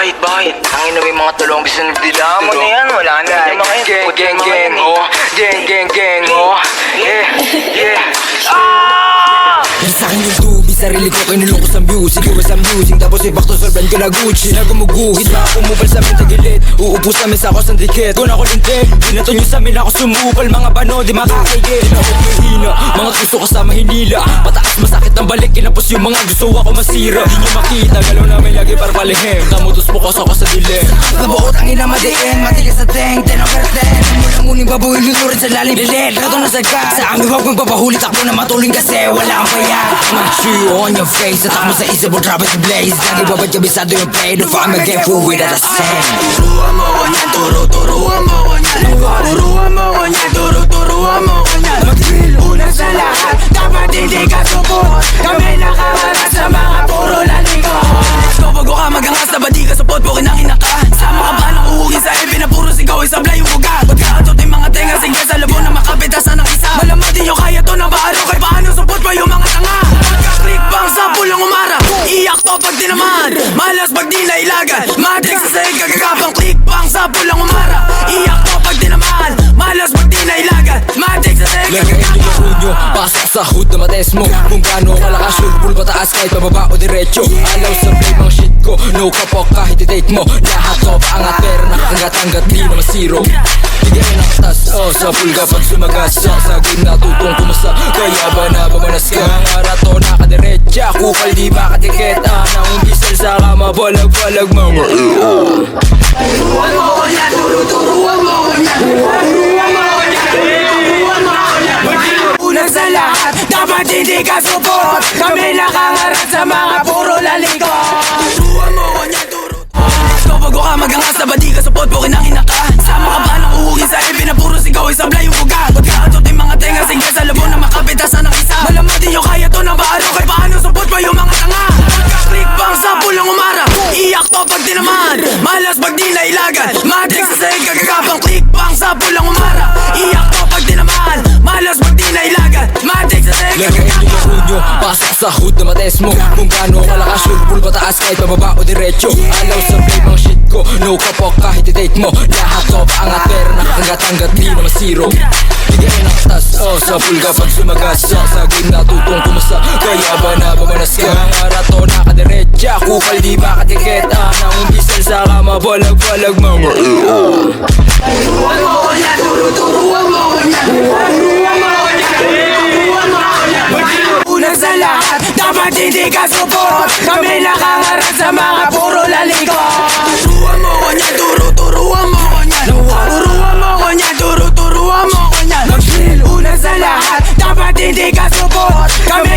Bakit? Ang ina may mga tulong bisa nagdila mo na yan. Wala na. Gang, oh. Gang, oh. Yeah. Sa'kin yung tubig, sarili ko kinulong ko sa music. Iwas ang music, tapos back to sobrang ko na Gucci. Nagumuguhit, mga kumupal sa amin sa gilid. Uupo sa mesa ako sa dikit. Kung ako lintik, binato nyo sa amin ako sumupal. Mga bano, di makakigit. Ako mahina, mga gusto ko sa mahinila. Pataas masakit ang balik, kinapos yung mga gusto ako masira. Di nyo makita, galaw namin lagi para palihim. Tamutos po ako sa dilim. Nabuot ang ina madiin, matigas sa teng, tenong perten. Muling babuhin yung turin sa lalim bilit. Rato na sagad, sa amin huwag magpapahuli. Takbo na matuloy kasi wala kang paya. Mag-chew on your face, at mo sa isip mo drop it blaze. Lagi babad kabisado yung play, don't find me again full with the same. Turuan mo ko niyan, turuan mo ko niyan. Turuan mo ko niyan, turuan mo ko niyan. Mag-drill, una sa lahat, dapat hindi ka support. Kami nakaharap sa mga puro lalikot. Bago ka magangas na ba di ka support, pukin ang inaka. Sama ka ba ng uuwi sa ipin na puro sigaw, isablay yung bugat. Pagkakatot yung mga tenga, sige sa labo na makapitasan ng isa. Malaman din nyo kaya to na paano, kay paano support pa yung mga tanga. Pagka-click bang sa pulang umara, iyak to pag dinaman, malas pag di nailagan. Matrix sa sahig kagagapang click bang sa pulang umara, iyak to pag dinaman, malas pag di nailagan. Matrix sa sahig lagayin nyo yung unyo, pasok sa hood na mates mo. Kung gaano kalakas yung full pataas kahit pababa o diretso. Alaw sa play mga shit ko, no kapok kahit i-date mo. Lahat to paangat pero nakatanggap di naman zero. Bigyan ng tas, sa full kapag sumagas. Sa game natutong kumasa, kaya ba nabamanas ka? Mga rato nakadiretsa, kukal di makatiketa. Nang umbisal sa kama, balag-balag mga turuan mo ko niya, turuan mo ko niya. Turuan mo ko niya, turuan mo ko niya. Unang sa lahat, dapat hindi ka support. Kami nakaharap sa mga puro lalikot. Turuan mo ko niya, bago ka magangas na ba di ka support, pukin ang inaka. Sama ka ba ng uuwi sa ipin na puro sigaw, isablay yung bugat. Pagkakatot yung mga tenga, sige sa labo na makapitasan ng isa. Malaman din nyo kaya to na paano, kay paano support pa yung mga tanga. Pagka-click bang sa pulang umara, iyak to pag dinaman, malas pag di nailagan. Matrix sa sahig kagagapang click bang sa pulang umara, iyak to pag dinaman, malas pag di nailagan. Matrix sa sahig lagayin nyo yung unyo, pasok sa hood na mates mo. Kung gaano kalakas yung full pataas kahit pababa o diretso. Alaw sa play mga shit ko, no kapok kahit i-date mo. Lahat to paangat pero nakatanggap di naman zero. Bigyan ng tas, sa full kapag sumagas. Sa game natutong kumasa, kaya ba nabamanas ka? Mga rato nakadiretsa, kukal di makatiketa. Nang umbisal sa kama, balag-balag mga turuan mo ko niya, turuan mo ko niya. Turuan mo ko niya, turuan mo ko niya. Unang sa lahat, dapat hindi ka support. Kami nakaharap sa mga puro lalikot. Turuan mo ko niya, turuan mo ko niya. Turuan mo ko niya, turuan mo ko niya. Mag-drill, unang sa lahat, dapat hindi ka support. Kami